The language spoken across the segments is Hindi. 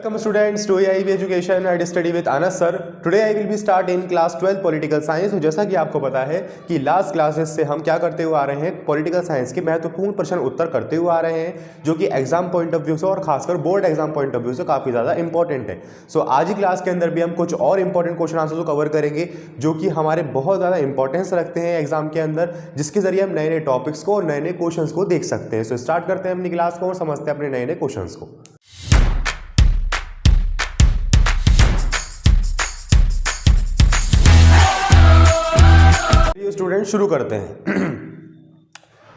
Welcome students to AIB Education and Study with Anas sir. Today I will be start in class 12 Political Science. तो जैसा कि आपको पता है कि लास्ट क्लासेस से हम क्या करते हुए आ रहे हैं, पॉलिटिकल साइंस के महत्वपूर्ण प्रश्न उत्तर करते हुए आ रहे हैं जो कि एग्जाम पॉइंट ऑफ व्यू से और खासकर board exam point of view से काफ़ी ज़्यादा इंपॉर्टेंट है. सो आज की क्लास के अंदर भी हम कुछ और इंपॉर्टेंट क्वेश्चन आंसर को कवर करेंगे जो कि हमारे बहुत ज़्यादा इंपॉर्टेंस रखते हैं एग्जाम के अंदर, जिसके जरिए हम नए नए टॉपिक्स को और नए नए क्वेश्चंस को देख सकते हैं. सो स्टार्ट करते हैं अपनी क्लास को और समझते हैं अपने नए नए क्वेश्चंस को. स्टूडेंट शुरू करते हैं.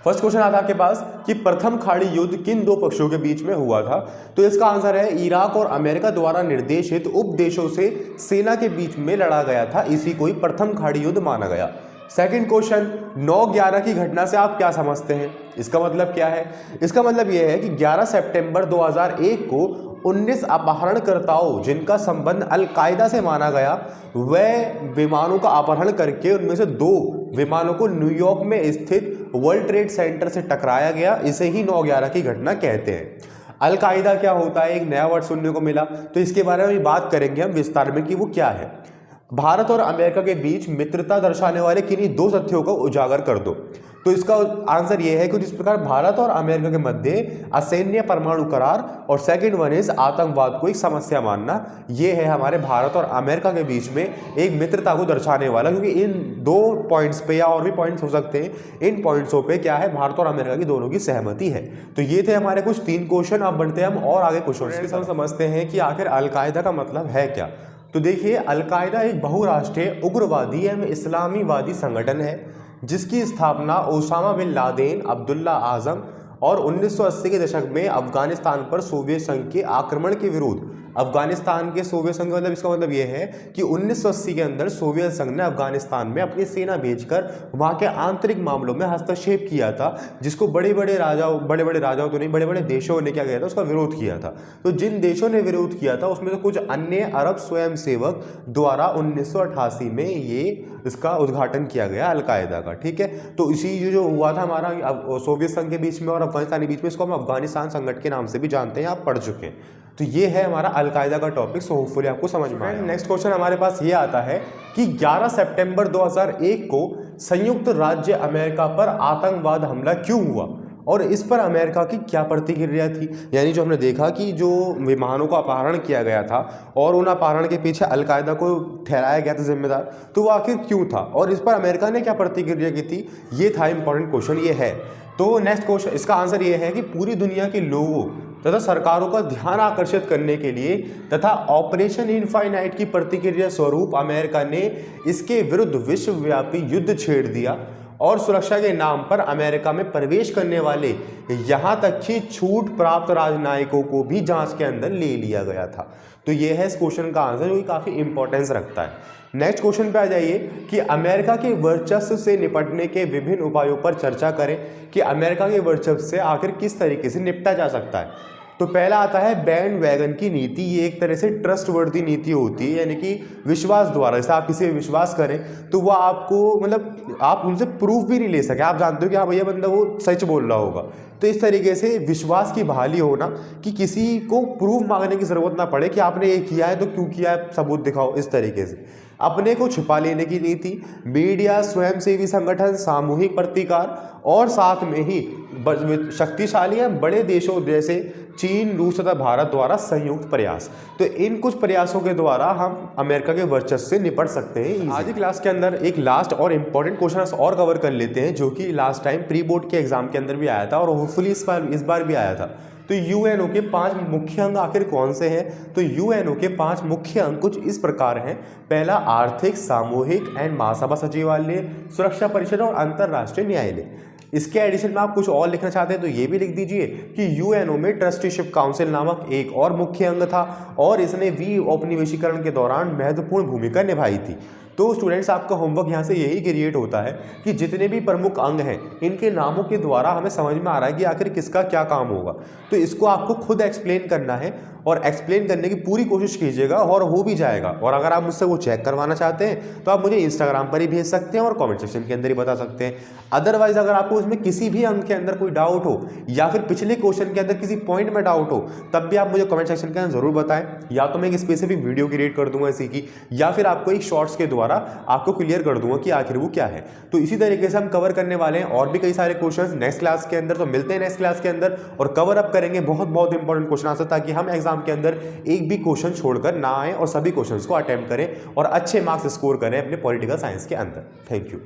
फर्स्ट क्वेश्चन आता है आपके पास कि प्रथम खाड़ी युद्ध किन दो पक्षों के बीच में हुआ था. तो इसका आंसर है इराक और अमेरिका द्वारा निर्देशित उपदेशों से सेना के बीच में लड़ा गया था, इसी को ही प्रथम खाड़ी युद्ध माना गया. सेकंड क्वेश्चन, 9/11 की घटना से आप क्या समझते हैं, इसका मतलब क्या है. इसका मतलब यह है कि 11 सितंबर 2001 को 19 अपहरणकर्ताओं जिनका संबंध अल-कायदा से माना गया, वह विमानों का अपहरण करके उनमें से 2 विमानों को न्यूयॉर्क में स्थित वर्ल्ड ट्रेड सेंटर से टकराया गया. इसे ही 9/11 की घटना कहते हैं. अल-कायदा क्या होता है, एक नया वर्ड सुनने को मिला, तो इसके बारे में बात करेंगे हम विस्तार में कि वो क्या है. भारत और अमेरिका के बीच मित्रता दर्शाने वाले किन्हीं 2 तथ्यों को उजागर कर दो. तो इसका आंसर यह है कि जिस प्रकार भारत और अमेरिका के मध्य असैन्य परमाणु करार और सेकंड वन इज आतंकवाद को एक समस्या मानना, ये है हमारे भारत और अमेरिका के बीच में एक मित्रता को दर्शाने वाला. क्योंकि इन 2 पॉइंट्स पे या और भी पॉइंट्स हो सकते हैं, इन पॉइंट्सों पे क्या है, भारत और अमेरिका की दोनों की सहमति है. तो ये थे हमारे कुछ 3 क्वेश्चन. अब बढ़ते हैं हम और आगे क्वेश्चन हम समझते हैं कि आखिर अल-कायदा का मतलब है क्या. तो देखिए, अल-कायदा एक बहुराष्ट्रीय उग्रवादी एवं इस्लामीवादी संगठन है जिसकी स्थापना Osama bin Laden, Abdullah Azam और 1980 के दशक में अफगानिस्तान पर सोवियत संघ के आक्रमण के विरुद्ध, अफगानिस्तान के सोवियत संघ मतलब इसका मतलब यह है कि 1980 के अंदर सोवियत संघ ने अफगानिस्तान में अपनी सेना भेजकर वहां के आंतरिक मामलों में हस्तक्षेप किया था, जिसको बड़े बड़े राजाओं तो नहीं, बड़े बड़े देशों ने क्या किया था, उसका विरोध किया था. तो जिन देशों ने विरोध किया था उसमें से कुछ अन्य अरब स्वयंसेवक द्वारा 1988 में ये इसका उद्घाटन किया गया अल-कायदा का. ठीक है, तो इसी जो हुआ था हमारा सोवियत संघ के बीच में और अफगानिस्तान के बीच में, इसको हम अफगानिस्तान संगठन के नाम से भी जानते हैं, आप पढ़ चुके हैं. तो ये है हमारा अल-कायदा का टॉपिक. सो होपफुली आपको समझ में आया. नेक्स्ट क्वेश्चन हमारे पास ये आता है कि 11 सितंबर 2001 को संयुक्त राज्य अमेरिका पर आतंकवाद हमला क्यों हुआ और इस पर अमेरिका की क्या प्रतिक्रिया थी. यानी जो हमने देखा कि जो विमानों का अपहरण किया गया था और उन अपहरण के पीछे अल-कायदा को ठहराया गया था जिम्मेदार, तो वो आखिर क्यों था और इस पर अमेरिका ने क्या प्रतिक्रिया की थी, ये था इंपॉर्टेंट क्वेश्चन ये है. तो नेक्स्ट क्वेश्चन, इसका आंसर ये है कि पूरी दुनिया के लोगों तथा सरकारों का ध्यान आकर्षित करने के लिए तथा ऑपरेशन इनफाइनाइट की प्रतिक्रिया स्वरूप अमेरिका ने इसके विरुद्ध विश्वव्यापी युद्ध छेड़ दिया और सुरक्षा के नाम पर अमेरिका में प्रवेश करने वाले यहां तक कि छूट प्राप्त राजनयिकों को भी जांच के अंदर ले लिया गया था. तो ये है इस क्वेश्चन का आंसर, जो काफ़ी इंपॉर्टेंस रखता है. नेक्स्ट क्वेश्चन पे आ जाइए कि अमेरिका के वर्चस्व से निपटने के विभिन्न उपायों पर चर्चा करें कि अमेरिका के वर्चस्व से आखिर किस तरीके से निपटा जा सकता है. तो पहला आता है बैंड वैगन की नीति. ये एक तरह से ट्रस्ट वर्दी नीति होती है, यानी कि विश्वास द्वारा, जैसे आप किसी पे विश्वास करें तो वह आपको मतलब आप उनसे प्रूफ भी नहीं ले सके, आप जानते हो कि हाँ भैया बंदा वो सच बोल रहा होगा. तो इस तरीके से विश्वास की बहाली होना कि किसी को प्रूफ मांगने की ज़रूरत ना पड़े कि आपने ये किया है तो क्यों किया है, सबूत दिखाओ. इस तरीके से अपने को छिपा लेने की नीति, मीडिया, स्वयंसेवी संगठन, सामूहिक प्रतिकार और साथ में ही शक्तिशाली या बड़े देशों जैसे चीन, रूस तथा भारत द्वारा संयुक्त प्रयास. तो इन कुछ प्रयासों के द्वारा हम अमेरिका के वर्चस्व से निपट सकते हैं. आज की क्लास के अंदर एक लास्ट और इम्पॉर्टेंट क्वेश्चन और कवर कर लेते हैं जो कि लास्ट टाइम प्री बोर्ड के एग्जाम के अंदर भी आया था और होपफुली इस बार भी आया था. तो यूएनओ के 5 मुख्य अंग आखिर कौन से हैं. तो यूएनओ के 5 मुख्य अंग कुछ इस प्रकार हैं. पहला, आर्थिक, सामूहिक एंड महासभा सचिवालय, सुरक्षा परिषद और अंतर्राष्ट्रीय न्यायालय. इसके एडिशन में आप कुछ और लिखना चाहते हैं तो ये भी लिख दीजिए कि यूएनओ में ट्रस्टीशिप काउंसिल नामक एक और मुख्य अंग था और इसने विऔपनिवेशीकरण के दौरान महत्वपूर्ण भूमिका निभाई थी. तो स्टूडेंट्स, आपका होमवर्क यहाँ से यही क्रिएट होता है कि जितने भी प्रमुख अंग हैं इनके नामों के द्वारा हमें समझ में आ रहा है कि आखिर किसका क्या काम होगा. तो इसको आपको खुद एक्सप्लेन करना है और एक्सप्लेन करने की पूरी कोशिश कीजिएगा और हो भी जाएगा। और अगर आप मुझसे वो चेक करवाना चाहते हैं तो आप मुझे इंस्टाग्राम पर ही भेज सकते हैं और कमेंट सेक्शन के अंदर ही बता सकते हैं। अदरवाइज अगर आपको इसमें किसी भी अंक के अंदर कोई डाउट हो या फिर पिछले क्वेश्चन के अंदर किसी पॉइंट में डाउट हो, तब भी आप मुझे कमेंट सेक्शन के अंदर जरूर बताएं। या तो मैं एक स्पेसिफिक वीडियो क्रिएट कर दूंगा इसी की, या फिर आपको एक शॉर्ट्स के द्वारा आपको क्लियर कर दूंगा कि आखिर वो क्या है। तो इसी तरीके से हम कवर करने वाले हैं और भी कई सारे क्वेश्चंस नेक्स्ट क्लास के अंदर। तो मिलते हैं नेक्स्ट क्लास के अंदर और कवर अप करेंगे बहुत बहुत इंपॉर्टेंट क्वेश्चन आंसर, ताकि हम एग्जाम के अंदर एक भी क्वेश्चन छोड़कर ना आए और सभी क्वेश्चंस को अटेम्प्ट करें और अच्छे मार्क्स स्कोर करें अपने पॉलिटिकल साइंस के अंदर। Thank you.